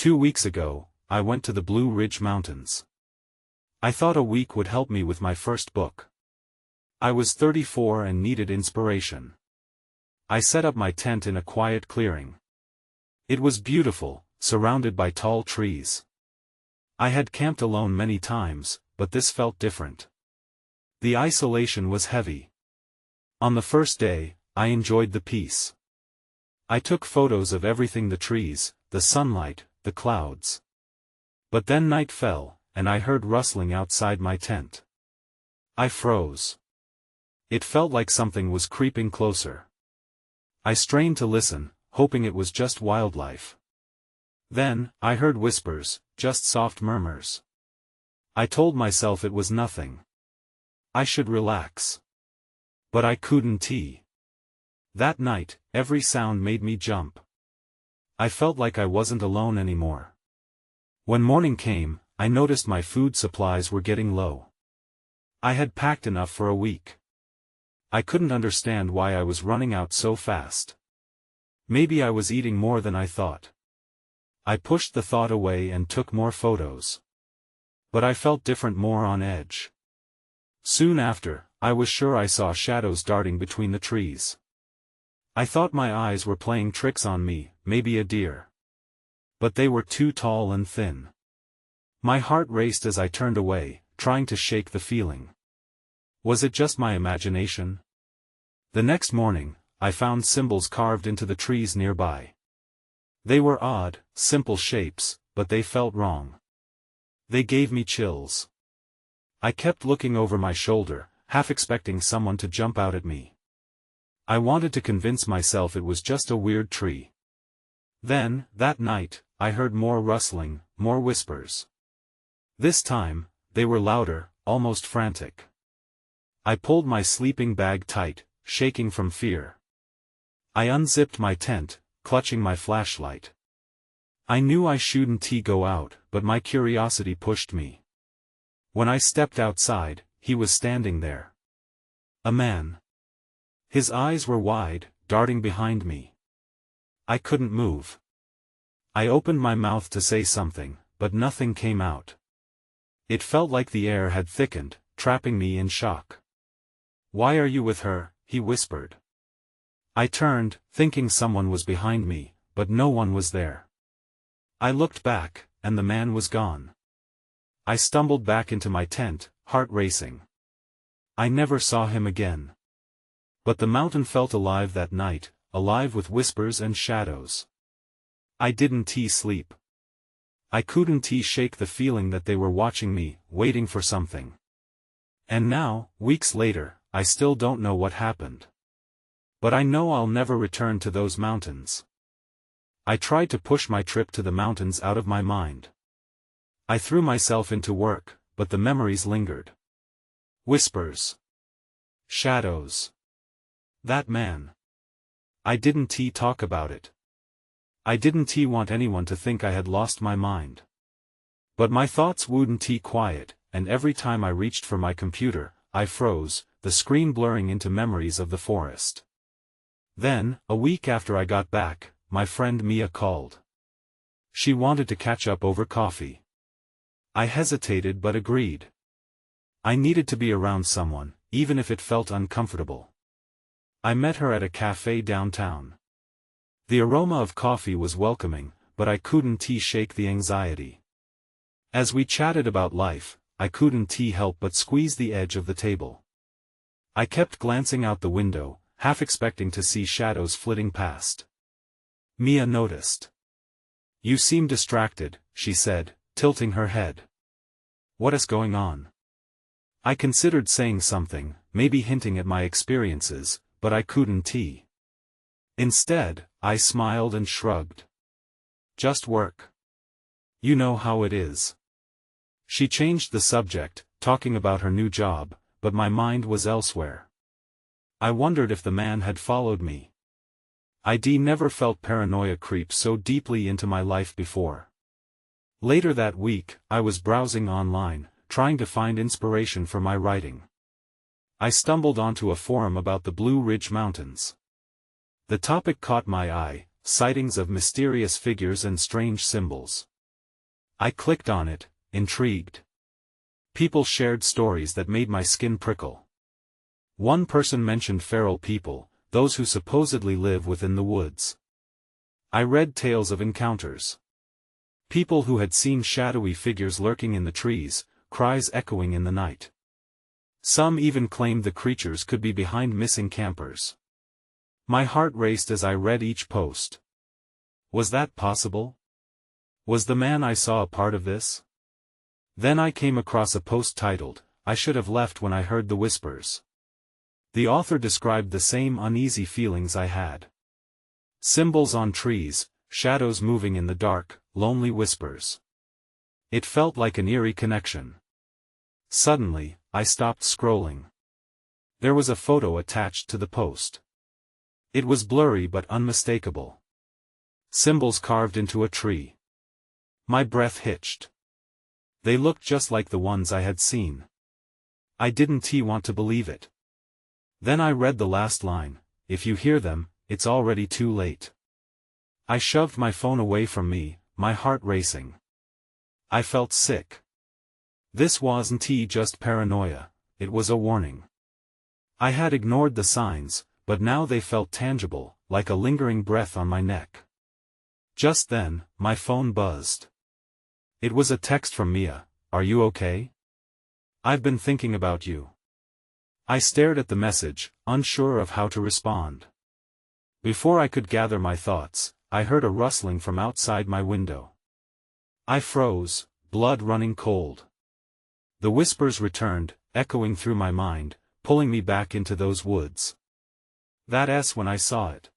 2 weeks ago, I went to the Blue Ridge Mountains. I thought a week would help me with my first book. I was 34 and needed inspiration. I set up my tent in a quiet clearing. It was beautiful, surrounded by tall trees. I had camped alone many times, but this felt different. The isolation was heavy. On the first day, I enjoyed the peace. I took photos of everything: the trees, the sunlight, the clouds. But then night fell, and I heard rustling outside my tent. I froze. It felt like something was creeping closer. I strained to listen, hoping it was just wildlife. Then, I heard whispers, just soft murmurs. I told myself it was nothing. I should relax. But I couldn't. That night, every sound made me jump. I felt like I wasn't alone anymore. When morning came, I noticed my food supplies were getting low. I had packed enough for a week. I couldn't understand why I was running out so fast. Maybe I was eating more than I thought. I pushed the thought away and took more photos. But I felt different, more on edge. Soon after, I was sure I saw shadows darting between the trees. I thought my eyes were playing tricks on me, maybe a deer. But they were too tall and thin. My heart raced as I turned away, trying to shake the feeling. Was it just my imagination? The next morning, I found symbols carved into the trees nearby. They were odd, simple shapes, but they felt wrong. They gave me chills. I kept looking over my shoulder, half expecting someone to jump out at me. I wanted to convince myself it was just a weird tree. Then, that night, I heard more rustling, more whispers. This time, they were louder, almost frantic. I pulled my sleeping bag tight, shaking from fear. I unzipped my tent, clutching my flashlight. I knew I shouldn't go out, but my curiosity pushed me. When I stepped outside, he was standing there. A man. His eyes were wide, darting behind me. I couldn't move. I opened my mouth to say something, but nothing came out. It felt like the air had thickened, trapping me in shock. "Why are you with her?" he whispered. I turned, thinking someone was behind me, but no one was there. I looked back, and the man was gone. I stumbled back into my tent, heart racing. I never saw him again. But the mountain felt alive that night, alive with whispers and shadows. I didn't sleep. I couldn't shake the feeling that they were watching me, waiting for something. And now, weeks later, I still don't know what happened. But I know I'll never return to those mountains. I tried to push my trip to the mountains out of my mind. I threw myself into work, but the memories lingered. Whispers. Shadows. That man. I didn't talk about it. I didn't want anyone to think I had lost my mind. But my thoughts wouldn't quiet, and every time I reached for my computer, I froze, the screen blurring into memories of the forest. Then, a week after I got back, my friend Mia called. She wanted to catch up over coffee. I hesitated but agreed. I needed to be around someone, even if it felt uncomfortable. I met her at a cafe downtown. The aroma of coffee was welcoming, but I couldn't shake the anxiety. As we chatted about life, I couldn't help but squeeze the edge of the table. I kept glancing out the window, half expecting to see shadows flitting past. Mia noticed. "You seem distracted," she said, tilting her head. "What is going on?" I considered saying something, maybe hinting at my experiences, but I couldn't. Instead, I smiled and shrugged. "Just work. You know how it is." She changed the subject, talking about her new job, but my mind was elsewhere. I wondered if the man had followed me. I'd never felt paranoia creep so deeply into my life before. Later that week, I was browsing online, trying to find inspiration for my writing. I stumbled onto a forum about the Blue Ridge Mountains. The topic caught my eye: sightings of mysterious figures and strange symbols. I clicked on it, intrigued. People shared stories that made my skin prickle. One person mentioned feral people, those who supposedly live within the woods. I read tales of encounters. People who had seen shadowy figures lurking in the trees, cries echoing in the night. Some even claimed the creatures could be behind missing campers. My heart raced as I read each post. Was that possible? Was the man I saw a part of this? Then I came across a post titled, "I should have left when I heard the whispers." The author described the same uneasy feelings I had. Symbols on trees, shadows moving in the dark, lonely whispers. It felt like an eerie connection. Suddenly, I stopped scrolling. There was a photo attached to the post. It was blurry but unmistakable. Symbols carved into a tree. My breath hitched. They looked just like the ones I had seen. I didn't want to believe it. Then I read the last line, "If you hear them, it's already too late." I shoved my phone away from me, my heart racing. I felt sick. This wasn't just paranoia, it was a warning. I had ignored the signs, but now they felt tangible, like a lingering breath on my neck. Just then, my phone buzzed. It was a text from Mia. "Are you okay? I've been thinking about you." I stared at the message, unsure of how to respond. Before I could gather my thoughts, I heard a rustling from outside my window. I froze, blood running cold. The whispers returned, echoing through my mind, pulling me back into those woods. That's when I saw it.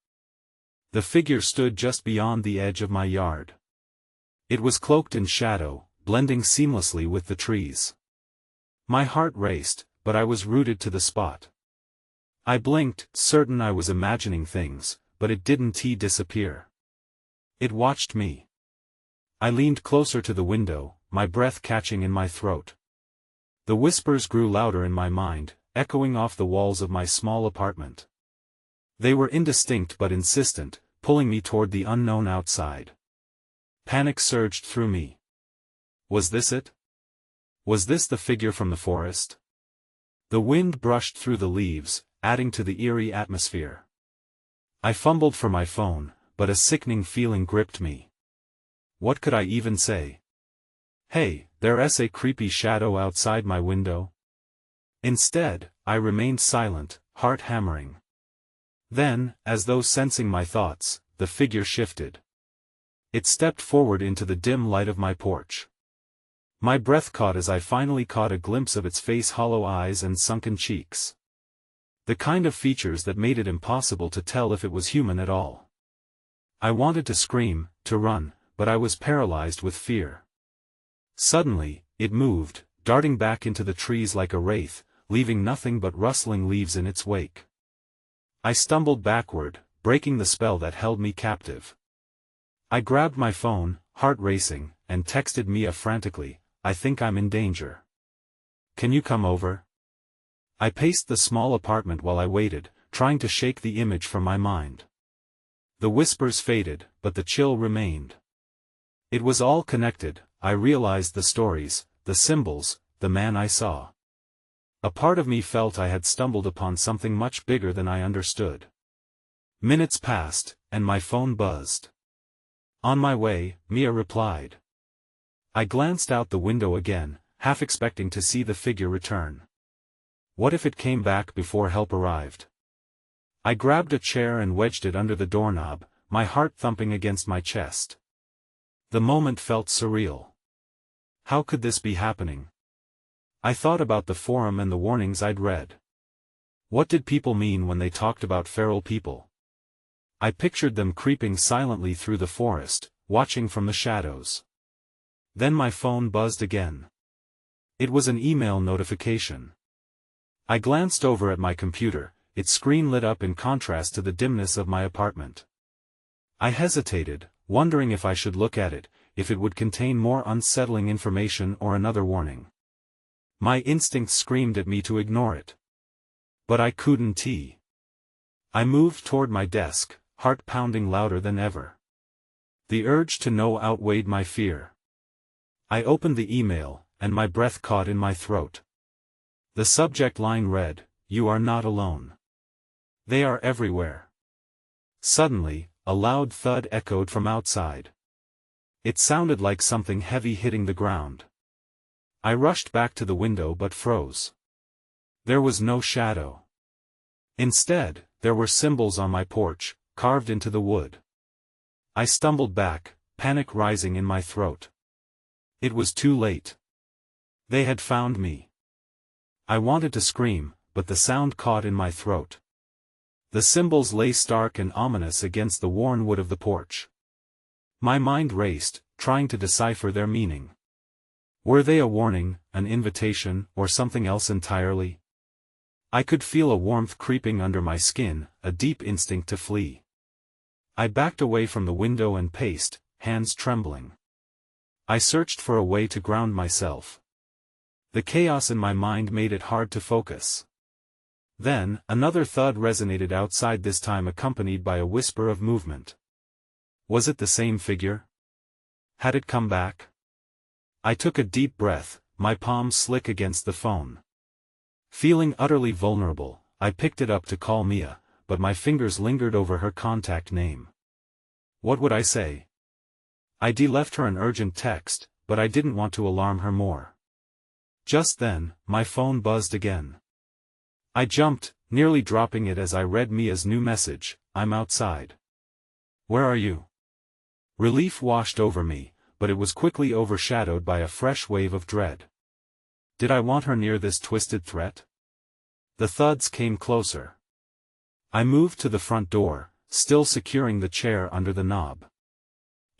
The figure stood just beyond the edge of my yard. It was cloaked in shadow, blending seamlessly with the trees. My heart raced, but I was rooted to the spot. I blinked, certain I was imagining things, but it didn't disappear. It watched me. I leaned closer to the window, my breath catching in my throat. The whispers grew louder in my mind, echoing off the walls of my small apartment. They were indistinct but insistent, pulling me toward the unknown outside. Panic surged through me. Was this it? Was this the figure from the forest? The wind brushed through the leaves, adding to the eerie atmosphere. I fumbled for my phone, but a sickening feeling gripped me. What could I even say? "Hey, there's a creepy shadow outside my window." Instead, I remained silent, heart hammering. Then, as though sensing my thoughts, the figure shifted. It stepped forward into the dim light of my porch. My breath caught as I finally caught a glimpse of its face, hollow eyes and sunken cheeks. The kind of features that made it impossible to tell if it was human at all. I wanted to scream, to run, but I was paralyzed with fear. Suddenly, it moved, darting back into the trees like a wraith, leaving nothing but rustling leaves in its wake. I stumbled backward, breaking the spell that held me captive. I grabbed my phone, heart racing, and texted Mia frantically, "I think I'm in danger. Can you come over?" I paced the small apartment while I waited, trying to shake the image from my mind. The whispers faded, but the chill remained. It was all connected. I realized the stories, the symbols, the man I saw. A part of me felt I had stumbled upon something much bigger than I understood. Minutes passed, and my phone buzzed. "On my way," Mia replied. I glanced out the window again, half expecting to see the figure return. What if it came back before help arrived? I grabbed a chair and wedged it under the doorknob, my heart thumping against my chest. The moment felt surreal. How could this be happening? I thought about the forum and the warnings I'd read. What did people mean when they talked about feral people? I pictured them creeping silently through the forest, watching from the shadows. Then my phone buzzed again. It was an email notification. I glanced over at my computer, its screen lit up in contrast to the dimness of my apartment. I hesitated, wondering if I should look at it, if it would contain more unsettling information or another warning. My instincts screamed at me to ignore it. But I couldn't. I moved toward my desk, heart pounding louder than ever. The urge to know outweighed my fear. I opened the email, and my breath caught in my throat. The subject line read, "You are not alone. They are everywhere." Suddenly, a loud thud echoed from outside. It sounded like something heavy hitting the ground. I rushed back to the window but froze. There was no shadow. Instead, there were symbols on my porch, carved into the wood. I stumbled back, panic rising in my throat. It was too late. They had found me. I wanted to scream, but the sound caught in my throat. The symbols lay stark and ominous against the worn wood of the porch. My mind raced, trying to decipher their meaning. Were they a warning, an invitation, or something else entirely? I could feel a warmth creeping under my skin, a deep instinct to flee. I backed away from the window and paced, hands trembling. I searched for a way to ground myself. The chaos in my mind made it hard to focus. Then, another thud resonated outside, this time accompanied by a whisper of movement. Was it the same figure? Had it come back? I took a deep breath, my palms slick against the phone. Feeling utterly vulnerable, I picked it up to call Mia, but my fingers lingered over her contact name. What would I say? I left her an urgent text, but I didn't want to alarm her more. Just then, my phone buzzed again. I jumped, nearly dropping it as I read Mia's new message, "I'm outside." "Where are you?" Relief washed over me, but it was quickly overshadowed by a fresh wave of dread. Did I want her near this twisted threat? The thuds came closer. I moved to the front door, still securing the chair under the knob.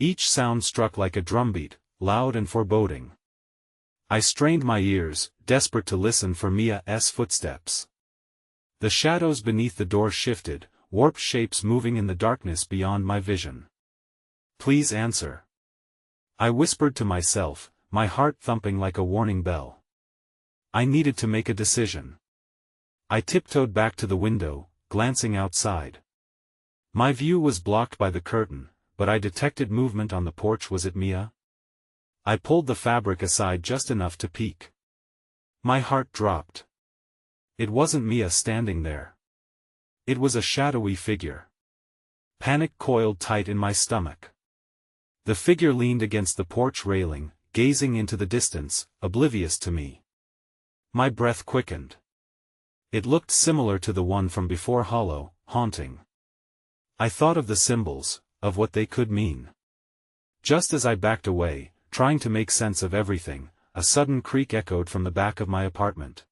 Each sound struck like a drumbeat, loud and foreboding. I strained my ears, desperate to listen for Mia's footsteps. The shadows beneath the door shifted, warped shapes moving in the darkness beyond my vision. "Please answer," I whispered to myself, my heart thumping like a warning bell. I needed to make a decision. I tiptoed back to the window, glancing outside. My view was blocked by the curtain, but I detected movement on the porch. Was it Mia? I pulled the fabric aside just enough to peek. My heart dropped. It wasn't Mia standing there. It was a shadowy figure. Panic coiled tight in my stomach. The figure leaned against the porch railing, gazing into the distance, oblivious to me. My breath quickened. It looked similar to the one from before, hollow, haunting. I thought of the symbols, of what they could mean. Just as I backed away, trying to make sense of everything, a sudden creak echoed from the back of my apartment.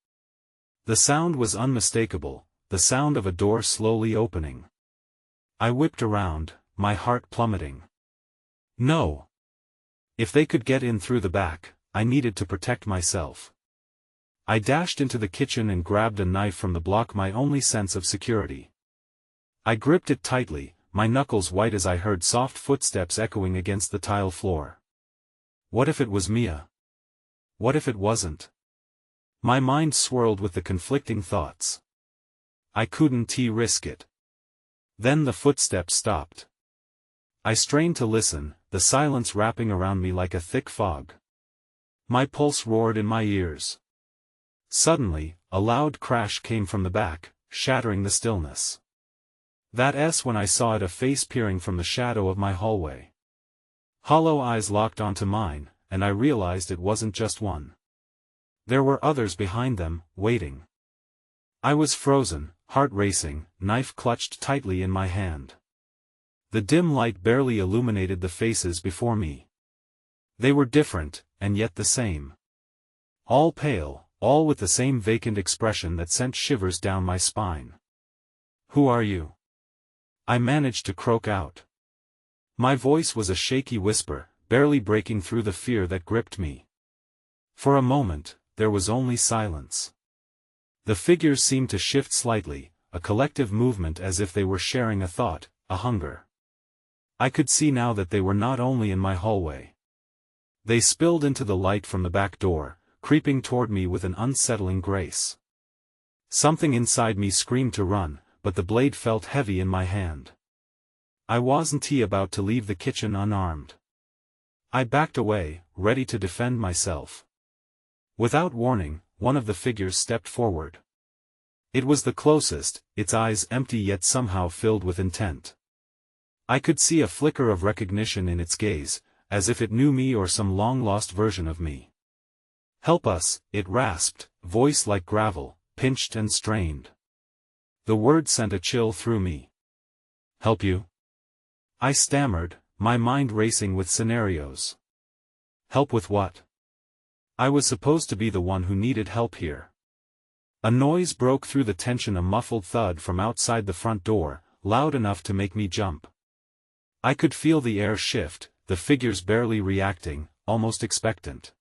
The sound was unmistakable, the sound of a door slowly opening. I whipped around, my heart plummeting. No! If they could get in through the back, I needed to protect myself. I dashed into the kitchen and grabbed a knife from the block, my only sense of security. I gripped it tightly, my knuckles white as I heard soft footsteps echoing against the tile floor. What if it was Mia? What if it wasn't? My mind swirled with the conflicting thoughts. I couldn't risk it. Then the footsteps stopped. I strained to listen, the silence wrapping around me like a thick fog. My pulse roared in my ears. Suddenly, a loud crash came from the back, shattering the stillness. That's when I saw it, a face peering from the shadow of my hallway. Hollow eyes locked onto mine, and I realized it wasn't just one. There were others behind them, waiting. I was frozen, heart racing, knife clutched tightly in my hand. The dim light barely illuminated the faces before me. They were different, and yet the same. All pale, all with the same vacant expression that sent shivers down my spine. "Who are you?" I managed to croak out. My voice was a shaky whisper, barely breaking through the fear that gripped me. For a moment, there was only silence. The figures seemed to shift slightly, a collective movement as if they were sharing a thought, a hunger. I could see now that they were not only in my hallway. They spilled into the light from the back door, creeping toward me with an unsettling grace. Something inside me screamed to run, but the blade felt heavy in my hand. I wasn't about to leave the kitchen unarmed. I backed away, ready to defend myself. Without warning, one of the figures stepped forward. It was the closest, its eyes empty yet somehow filled with intent. I could see a flicker of recognition in its gaze, as if it knew me or some long-lost version of me. "Help us," it rasped, voice like gravel, pinched and strained. The word sent a chill through me. "Help you?" I stammered, my mind racing with scenarios. Help with what? I was supposed to be the one who needed help here. A noise broke through the tension, a muffled thud from outside the front door, loud enough to make me jump. I could feel the air shift, the figures barely reacting, almost expectant.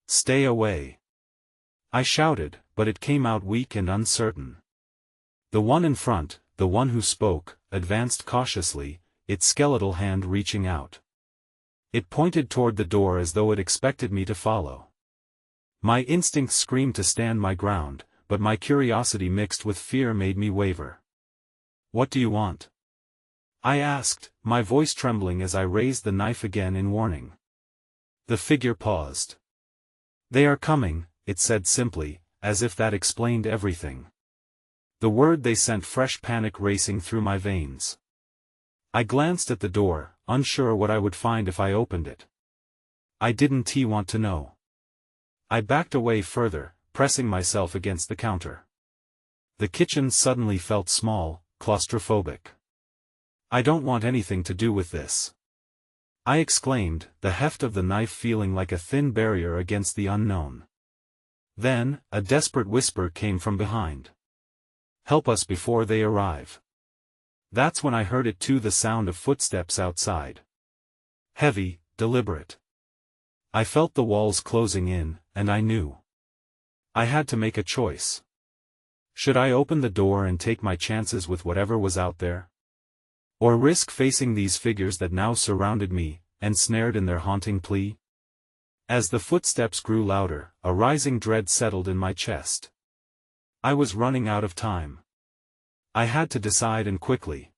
"Stay away!" I shouted, but it came out weak and uncertain. The one in front, the one who spoke, advanced cautiously, its skeletal hand reaching out. It pointed toward the door as though it expected me to follow. My instinct screamed to stand my ground, but my curiosity mixed with fear made me waver. "What do you want?" I asked, my voice trembling as I raised the knife again in warning. The figure paused. "They are coming," it said simply, as if that explained everything. The word they sent fresh panic racing through my veins. I glanced at the door, unsure what I would find if I opened it. I didn't want to know. I backed away further, pressing myself against the counter. The kitchen suddenly felt small, claustrophobic. "I don't want anything to do with this," I exclaimed, the heft of the knife feeling like a thin barrier against the unknown. Then, a desperate whisper came from behind. "Help us before they arrive." That's when I heard it too, the sound of footsteps outside. Heavy, deliberate. I felt the walls closing in, and I knew. I had to make a choice. Should I open the door and take my chances with whatever was out there? Or risk facing these figures that now surrounded me, ensnared in their haunting plea? As the footsteps grew louder, a rising dread settled in my chest. I was running out of time. I had to decide, and quickly.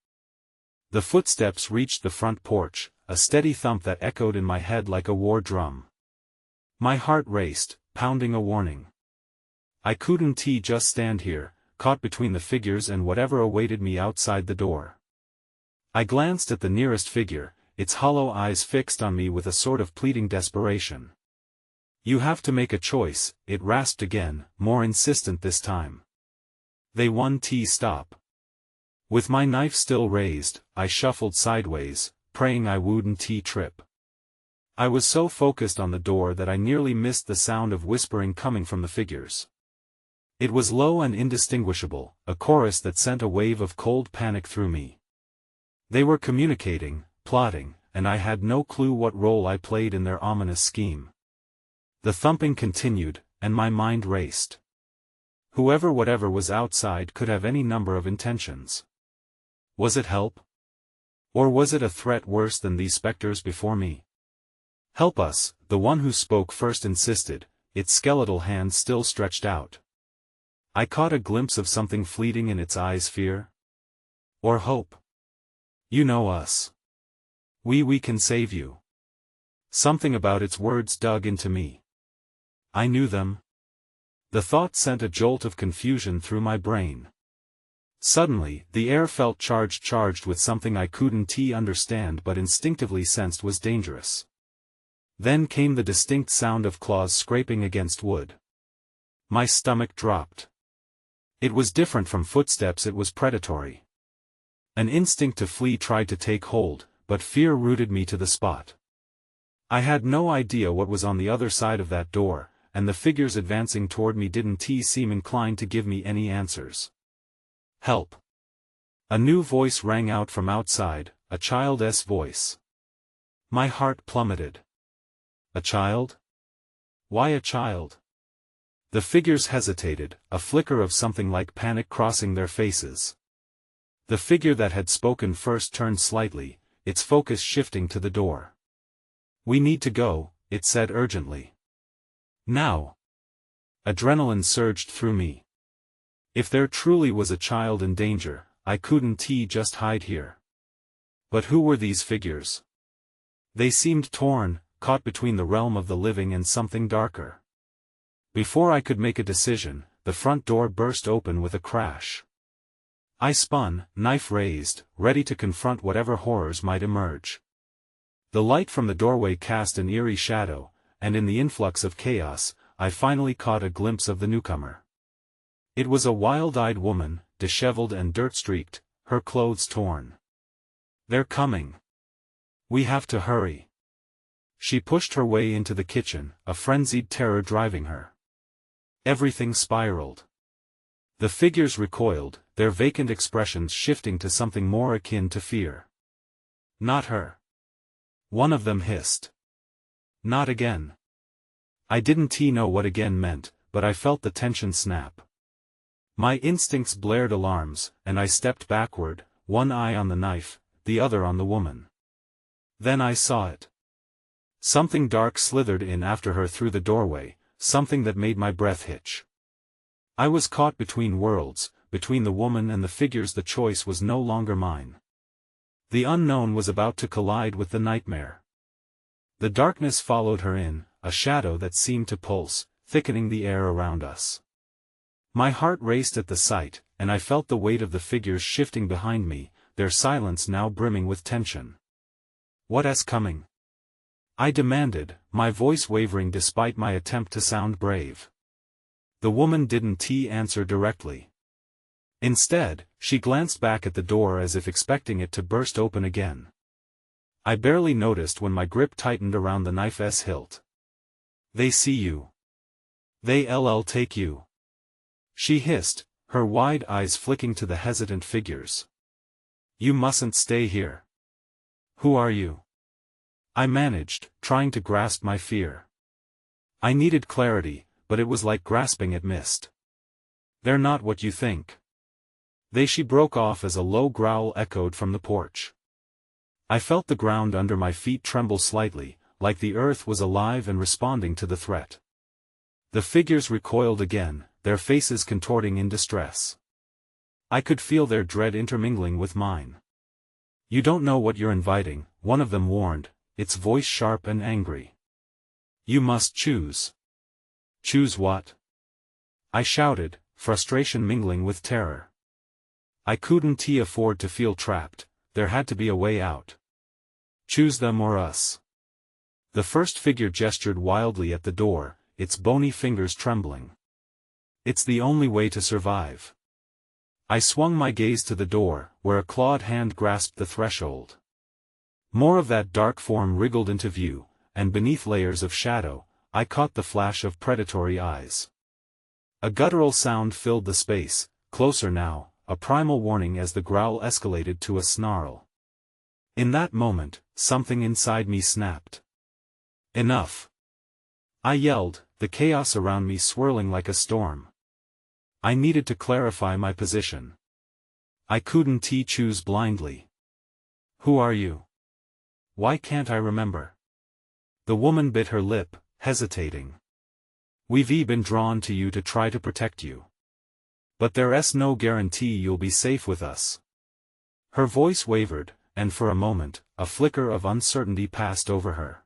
The footsteps reached the front porch, a steady thump that echoed in my head like a war drum. My heart raced, pounding a warning. I couldn't just stand here, caught between the figures and whatever awaited me outside the door. I glanced at the nearest figure, its hollow eyes fixed on me with a sort of pleading desperation. "You have to make a choice," it rasped again, more insistent this time. "They won't stop." With my knife still raised, I shuffled sideways, praying I wouldn't trip. I was so focused on the door that I nearly missed the sound of whispering coming from the figures. It was low and indistinguishable, a chorus that sent a wave of cold panic through me. They were communicating, plotting, and I had no clue what role I played in their ominous scheme. The thumping continued, and my mind raced. Whatever was outside could have any number of intentions. Was it help? Or was it a threat worse than these specters before me? "Help us," the one who spoke first insisted, its skeletal hand still stretched out. I caught a glimpse of something fleeting in its eyes, fear? Or hope? "You know us. We can save you." Something about its words dug into me. I knew them. The thought sent a jolt of confusion through my brain. Suddenly, the air felt charged with something I couldn't understand but instinctively sensed was dangerous. Then came the distinct sound of claws scraping against wood. My stomach dropped. It was different from footsteps, it was predatory. An instinct to flee tried to take hold, but fear rooted me to the spot. I had no idea what was on the other side of that door, and the figures advancing toward me didn't seem inclined to give me any answers. "Help!" A new voice rang out from outside, a child's voice. My heart plummeted. A child? Why a child? The figures hesitated, a flicker of something like panic crossing their faces. The figure that had spoken first turned slightly, its focus shifting to the door. "We need to go," it said urgently. "Now." Adrenaline surged through me. If there truly was a child in danger, I couldn't just hide here. But who were these figures? They seemed torn, caught between the realm of the living and something darker. Before I could make a decision, the front door burst open with a crash. I spun, knife raised, ready to confront whatever horrors might emerge. The light from the doorway cast an eerie shadow, and in the influx of chaos, I finally caught a glimpse of the newcomer. It was a wild-eyed woman, disheveled and dirt-streaked, her clothes torn. "They're coming. We have to hurry." She pushed her way into the kitchen, a frenzied terror driving her. Everything spiraled. The figures recoiled, their vacant expressions shifting to something more akin to fear. "Not her." One of them hissed. "Not again." I didn't know what again meant, but I felt the tension snap. My instincts blared alarms, and I stepped backward, one eye on the knife, the other on the woman. Then I saw it. Something dark slithered in after her through the doorway, something that made my breath hitch. I was caught between worlds, between the woman and the figures. The choice was no longer mine. The unknown was about to collide with the nightmare. The darkness followed her in, a shadow that seemed to pulse, thickening the air around us. My heart raced at the sight, and I felt the weight of the figures shifting behind me, their silence now brimming with tension. "What's coming?" I demanded, my voice wavering despite my attempt to sound brave. The woman didn't answer directly. Instead, she glanced back at the door as if expecting it to burst open again. I barely noticed when my grip tightened around the knife's hilt. "They see you. They'll take you," she hissed, her wide eyes flicking to the hesitant figures. "You mustn't stay here." "Who are you?" I managed, trying to grasp my fear. I needed clarity, but it was like grasping at mist. "They're not what you think." She broke off as a low growl echoed from the porch. I felt the ground under my feet tremble slightly, like the earth was alive and responding to the threat. The figures recoiled again, their faces contorting in distress. I could feel their dread intermingling with mine. "You don't know what you're inviting," one of them warned, its voice sharp and angry. "You must choose." "Choose what?" I shouted, frustration mingling with terror. I couldn't afford to feel trapped, there had to be a way out. "Choose them or us." The first figure gestured wildly at the door, its bony fingers trembling. "It's the only way to survive." I swung my gaze to the door, where a clawed hand grasped the threshold. More of that dark form wriggled into view, and beneath layers of shadow, I caught the flash of predatory eyes. A guttural sound filled the space, closer now, a primal warning as the growl escalated to a snarl. In that moment, something inside me snapped. "Enough!" I yelled, the chaos around me swirling like a storm. I needed to clarify my position. I couldn't choose blindly. "Who are you? Why can't I remember?" The woman bit her lip, hesitating. "We've been drawn to you to try to protect you. But there's no guarantee you'll be safe with us." Her voice wavered, and for a moment, a flicker of uncertainty passed over her.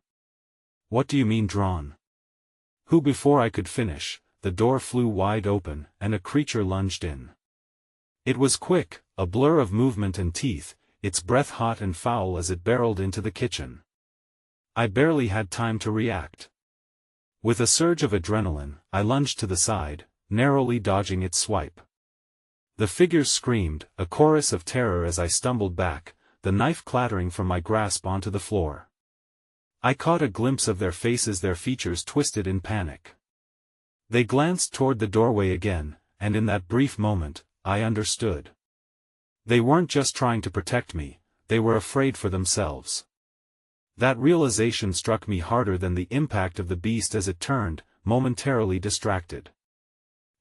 "What do you mean drawn?" "Who?" Before I could finish, the door flew wide open, and a creature lunged in. It was quick, a blur of movement and teeth, its breath hot and foul as it barreled into the kitchen. I barely had time to react. With a surge of adrenaline, I lunged to the side, narrowly dodging its swipe. The figures screamed, a chorus of terror as I stumbled back, the knife clattering from my grasp onto the floor. I caught a glimpse of their faces, their features twisted in panic. They glanced toward the doorway again, and in that brief moment, I understood. They weren't just trying to protect me, they were afraid for themselves. That realization struck me harder than the impact of the beast as it turned, momentarily distracted.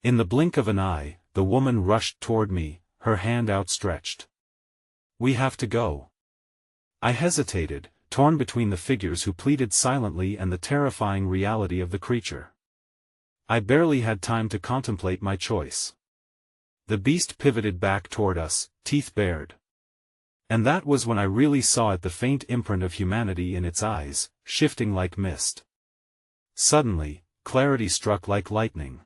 In the blink of an eye, the woman rushed toward me, her hand outstretched. "We have to go." I hesitated, torn between the figures who pleaded silently and the terrifying reality of the creature. I barely had time to contemplate my choice. The beast pivoted back toward us, teeth bared. And that was when I really saw it, the faint imprint of humanity in its eyes, shifting like mist. Suddenly, clarity struck like lightning.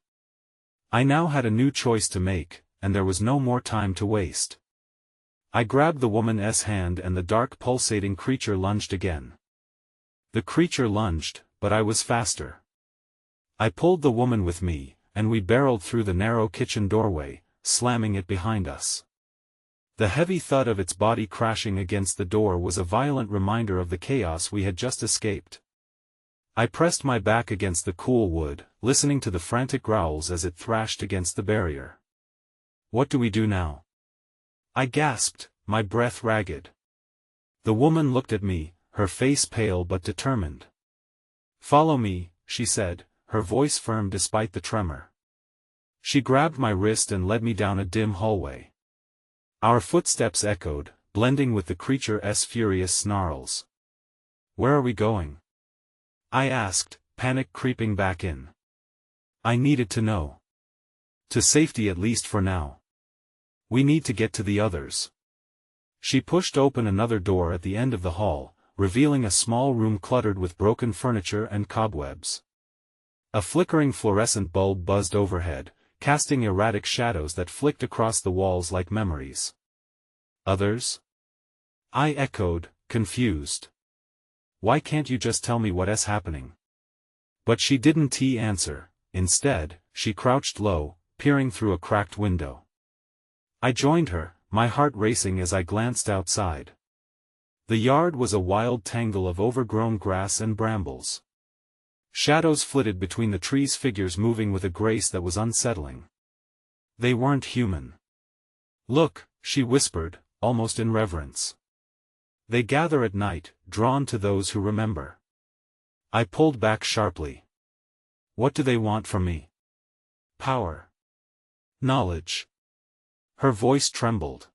I now had a new choice to make, and there was no more time to waste. I grabbed the woman's hand and the dark pulsating creature lunged again. The creature lunged, but I was faster. I pulled the woman with me, and we barreled through the narrow kitchen doorway, slamming it behind us. The heavy thud of its body crashing against the door was a violent reminder of the chaos we had just escaped. I pressed my back against the cool wood, listening to the frantic growls as it thrashed against the barrier. What do we do now? I gasped, my breath ragged. The woman looked at me, her face pale but determined. Follow me, she said, her voice firm despite the tremor. She grabbed my wrist and led me down a dim hallway. Our footsteps echoed, blending with the creature's furious snarls. Where are we going? I asked, panic creeping back in. I needed to know. To safety at least for now. We need to get to the others. She pushed open another door at the end of the hall, revealing a small room cluttered with broken furniture and cobwebs. A flickering fluorescent bulb buzzed overhead, casting erratic shadows that flicked across the walls like memories. Others? I echoed, confused. Why can't you just tell me what's happening? But she didn't answer. Instead, she crouched low, peering through a cracked window. I joined her, my heart racing as I glanced outside. The yard was a wild tangle of overgrown grass and brambles. Shadows flitted between the trees, figures moving with a grace that was unsettling. They weren't human. Look, she whispered, almost in reverence. They gather at night, drawn to those who remember. I pulled back sharply. What do they want from me? Power. Knowledge. Her voice trembled.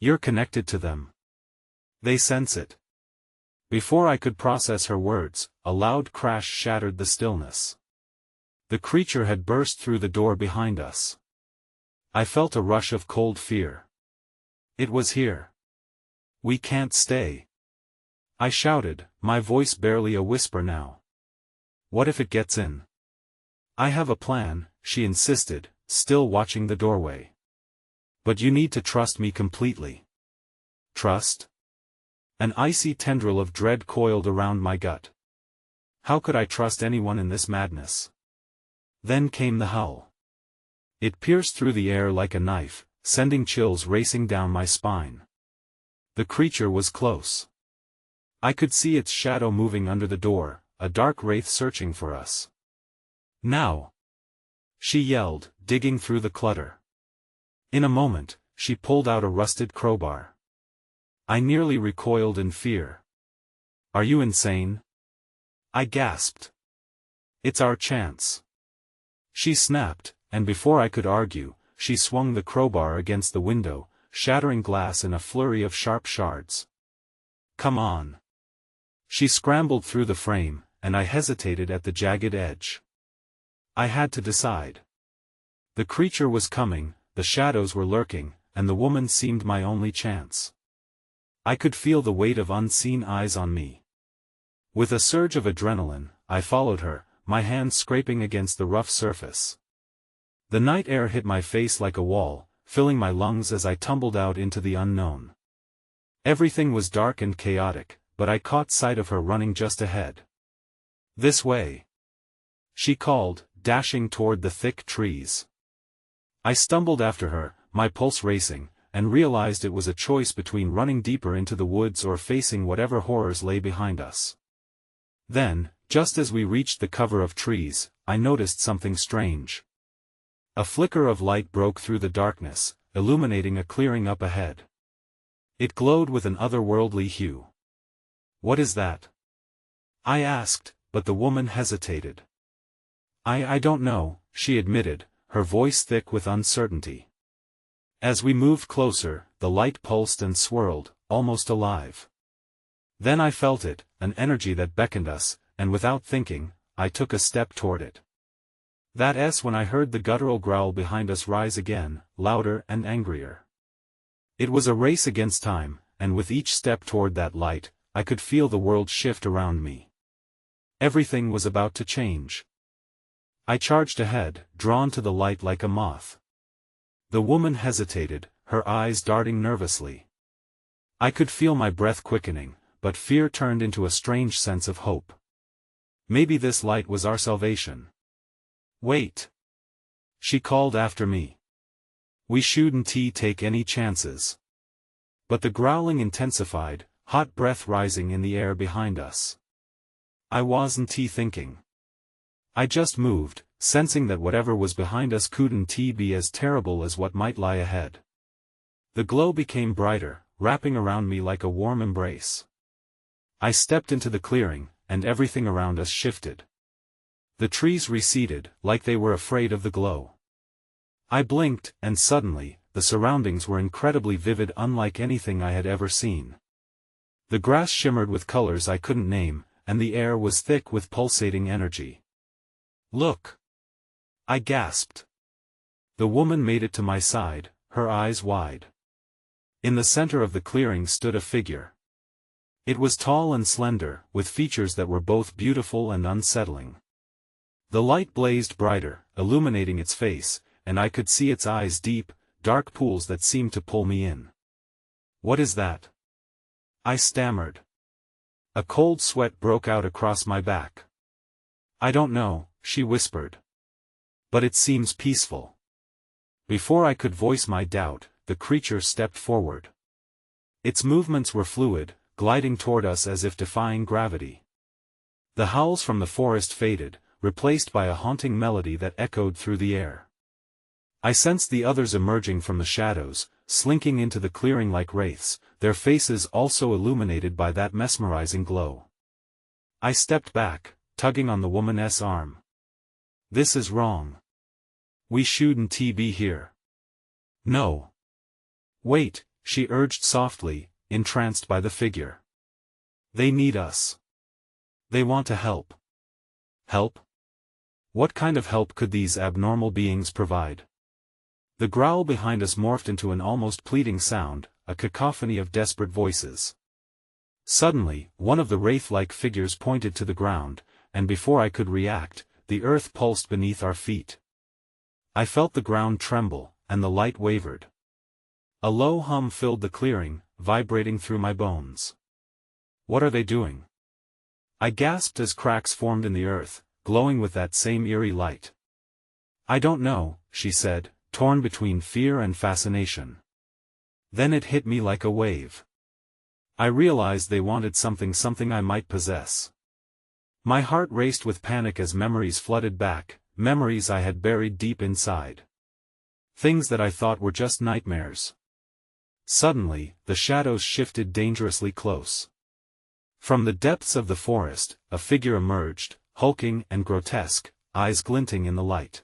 You're connected to them. They sense it. Before I could process her words, a loud crash shattered the stillness. The creature had burst through the door behind us. I felt a rush of cold fear. It was here. We can't stay. I shouted, my voice barely a whisper now. What if it gets in? I have a plan, she insisted, still watching the doorway. But you need to trust me completely. Trust? An icy tendril of dread coiled around my gut. How could I trust anyone in this madness? Then came the howl. It pierced through the air like a knife, sending chills racing down my spine. The creature was close. I could see its shadow moving under the door, a dark wraith searching for us. Now! She yelled, digging through the clutter. In a moment, she pulled out a rusted crowbar. I nearly recoiled in fear. Are you insane? I gasped. It's our chance. She snapped, and before I could argue, she swung the crowbar against the window, shattering glass in a flurry of sharp shards. Come on. She scrambled through the frame, and I hesitated at the jagged edge. I had to decide. The creature was coming, the shadows were lurking, and the woman seemed my only chance. I could feel the weight of unseen eyes on me. With a surge of adrenaline, I followed her, my hands scraping against the rough surface. The night air hit my face like a wall, filling my lungs as I tumbled out into the unknown. Everything was dark and chaotic, but I caught sight of her running just ahead. This way! She called, dashing toward the thick trees. I stumbled after her, my pulse racing, and realized it was a choice between running deeper into the woods or facing whatever horrors lay behind us. Then, just as we reached the cover of trees, I noticed something strange. A flicker of light broke through the darkness, illuminating a clearing up ahead. It glowed with an otherworldly hue. What is that? I asked, but the woman hesitated. I don't know, she admitted, her voice thick with uncertainty. As we moved closer, the light pulsed and swirled, almost alive. Then I felt it, an energy that beckoned us, and without thinking, I took a step toward it. That's when I heard the guttural growl behind us rise again, louder and angrier. It was a race against time, and with each step toward that light, I could feel the world shift around me. Everything was about to change. I charged ahead, drawn to the light like a moth. The woman hesitated, her eyes darting nervously. I could feel my breath quickening, but fear turned into a strange sense of hope. Maybe this light was our salvation. Wait! She called after me. We shouldn't take any chances. But the growling intensified, hot breath rising in the air behind us. I wasn't thinking. I just moved, sensing that whatever was behind us couldn't be as terrible as what might lie ahead. The glow became brighter, wrapping around me like a warm embrace. I stepped into the clearing, and everything around us shifted. The trees receded, like they were afraid of the glow. I blinked, and suddenly, the surroundings were incredibly vivid, unlike anything I had ever seen. The grass shimmered with colors I couldn't name, and the air was thick with pulsating energy. Look! I gasped. The woman made it to my side, her eyes wide. In the center of the clearing stood a figure. It was tall and slender, with features that were both beautiful and unsettling. The light blazed brighter, illuminating its face, and I could see its eyes deep, dark pools that seemed to pull me in. "What is that?" I stammered. A cold sweat broke out across my back. "I don't know," she whispered. "But it seems peaceful." Before I could voice my doubt, the creature stepped forward. Its movements were fluid, gliding toward us as if defying gravity. The howls from the forest faded, replaced by a haunting melody that echoed through the air. I sensed the others emerging from the shadows, slinking into the clearing like wraiths, their faces also illuminated by that mesmerizing glow. I stepped back, tugging on the woman's arm. "This is wrong. We shouldn't be here." "No. Wait," she urged softly, entranced by the figure. "They need us. They want to help." Help? What kind of help could these abnormal beings provide? The growl behind us morphed into an almost pleading sound, a cacophony of desperate voices. Suddenly, one of the wraith-like figures pointed to the ground, and before I could react, the earth pulsed beneath our feet. I felt the ground tremble, and the light wavered. A low hum filled the clearing, vibrating through my bones. "What are they doing?" I gasped as cracks formed in the earth, glowing with that same eerie light. "I don't know," she said, torn between fear and fascination. Then it hit me like a wave. I realized they wanted something I might possess. My heart raced with panic as memories flooded back, memories I had buried deep inside. Things that I thought were just nightmares. Suddenly, the shadows shifted dangerously close. From the depths of the forest, a figure emerged, hulking and grotesque, eyes glinting in the light.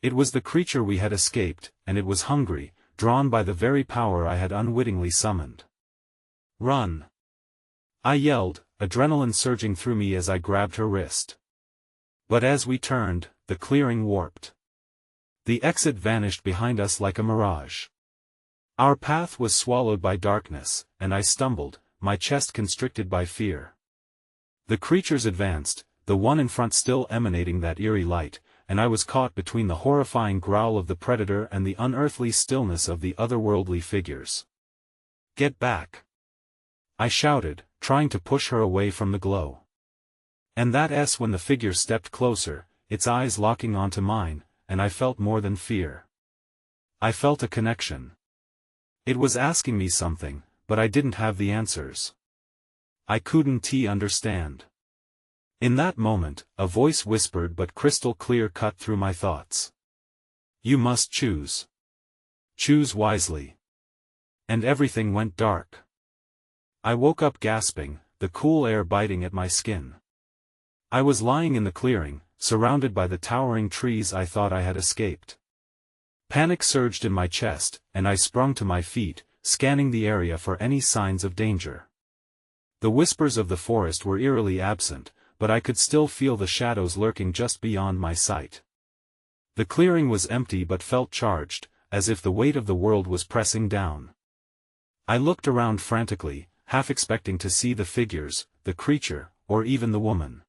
It was the creature we had escaped, and it was hungry, drawn by the very power I had unwittingly summoned. "Run!" I yelled, adrenaline surging through me as I grabbed her wrist. But as we turned, the clearing warped. The exit vanished behind us like a mirage. Our path was swallowed by darkness, and I stumbled, my chest constricted by fear. The creatures advanced, the one in front still emanating that eerie light, and I was caught between the horrifying growl of the predator and the unearthly stillness of the otherworldly figures. "Get back!" I shouted, trying to push her away from the glow. And that's when the figure stepped closer, its eyes locking onto mine, and I felt more than fear. I felt a connection. It was asking me something, but I didn't have the answers. I couldn't understand. In that moment, a voice whispered but crystal clear cut through my thoughts. "You must choose. Choose wisely." And everything went dark. I woke up gasping, the cool air biting at my skin. I was lying in the clearing, surrounded by the towering trees I thought I had escaped. Panic surged in my chest, and I sprung to my feet, scanning the area for any signs of danger. The whispers of the forest were eerily absent, but I could still feel the shadows lurking just beyond my sight. The clearing was empty but felt charged, as if the weight of the world was pressing down. I looked around frantically, half expecting to see the figures, the creature, or even the woman.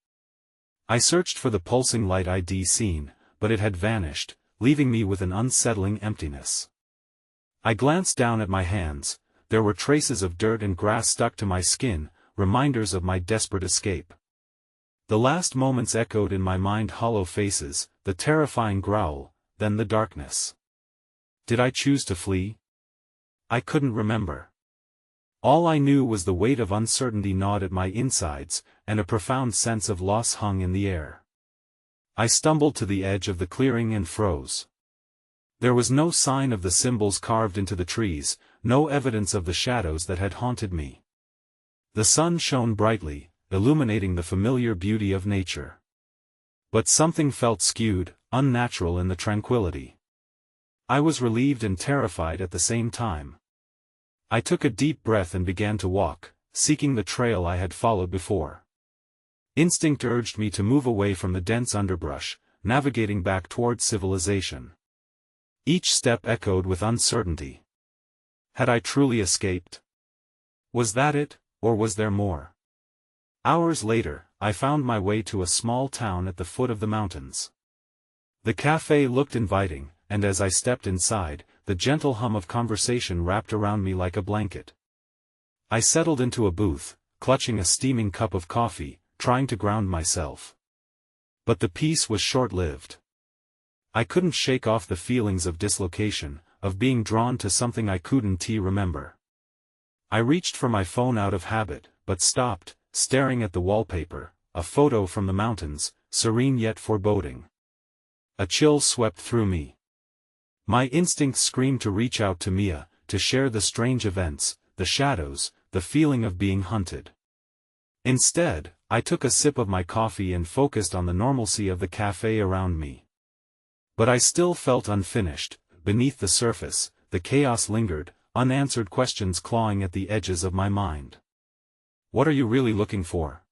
I searched for the pulsing light I'd seen, but it had vanished, leaving me with an unsettling emptiness. I glanced down at my hands. There were traces of dirt and grass stuck to my skin, reminders of my desperate escape. The last moments echoed in my mind, hollow faces, the terrifying growl, then the darkness. Did I choose to flee? I couldn't remember. All I knew was the weight of uncertainty gnawed at my insides, and a profound sense of loss hung in the air. I stumbled to the edge of the clearing and froze. There was no sign of the symbols carved into the trees, no evidence of the shadows that had haunted me. The sun shone brightly, illuminating the familiar beauty of nature. But something felt skewed, unnatural in the tranquility. I was relieved and terrified at the same time. I took a deep breath and began to walk, seeking the trail I had followed before. Instinct urged me to move away from the dense underbrush, navigating back towards civilization. Each step echoed with uncertainty. Had I truly escaped? Was that it, or was there more? Hours later, I found my way to a small town at the foot of the mountains. The cafe looked inviting, and as I stepped inside, the gentle hum of conversation wrapped around me like a blanket. I settled into a booth, clutching a steaming cup of coffee, trying to ground myself. But the peace was short-lived. I couldn't shake off the feelings of dislocation, of being drawn to something I couldn't remember. I reached for my phone out of habit, but stopped, staring at the wallpaper, a photo from the mountains, serene yet foreboding. A chill swept through me. My instinct screamed to reach out to Mia, to share the strange events, the shadows, the feeling of being hunted. Instead, I took a sip of my coffee and focused on the normalcy of the cafe around me. But I still felt unfinished. Beneath the surface, the chaos lingered, unanswered questions clawing at the edges of my mind. What are you really looking for?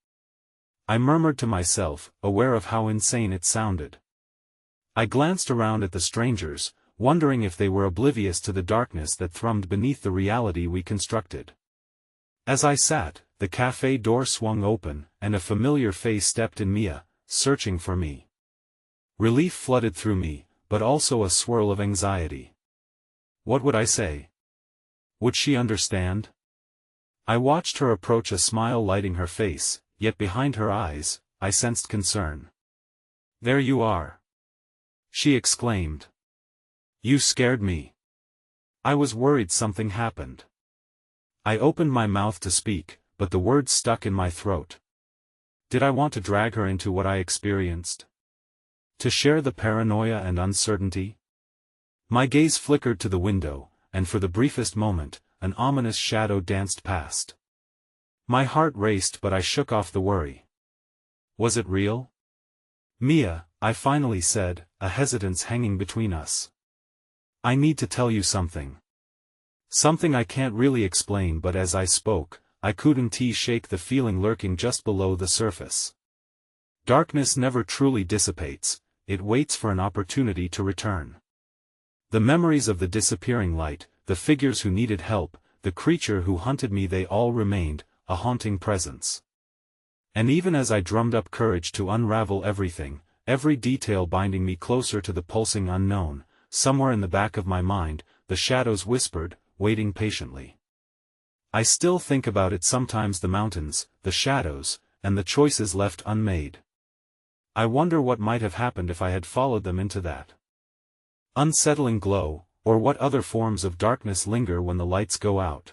I murmured to myself, aware of how insane it sounded. I glanced around at the strangers, wondering if they were oblivious to the darkness that thrummed beneath the reality we constructed. As I sat, the cafe door swung open, and a familiar face stepped in. Mia, searching for me. Relief flooded through me, but also a swirl of anxiety. What would I say? Would she understand? I watched her approach, a smile lighting her face, yet behind her eyes, I sensed concern. "There you are!" she exclaimed. "You scared me. I was worried something happened." I opened my mouth to speak, but the words stuck in my throat. Did I want to drag her into what I experienced? To share the paranoia and uncertainty? My gaze flickered to the window, and for the briefest moment, an ominous shadow danced past. My heart raced, but I shook off the worry. Was it real? "Mia," I finally said, a hesitance hanging between us. "I need to tell you something. Something I can't really explain." But as I spoke, I couldn't shake the feeling lurking just below the surface. Darkness never truly dissipates, it waits for an opportunity to return. The memories of the disappearing light, the figures who needed help, the creature who hunted me, they all remained, a haunting presence. And even as I drummed up courage to unravel everything, every detail binding me closer to the pulsing unknown, somewhere in the back of my mind, the shadows whispered, waiting patiently. I still think about it sometimes, the mountains, the shadows, and the choices left unmade. I wonder what might have happened if I had followed them into that unsettling glow, or what other forms of darkness linger when the lights go out.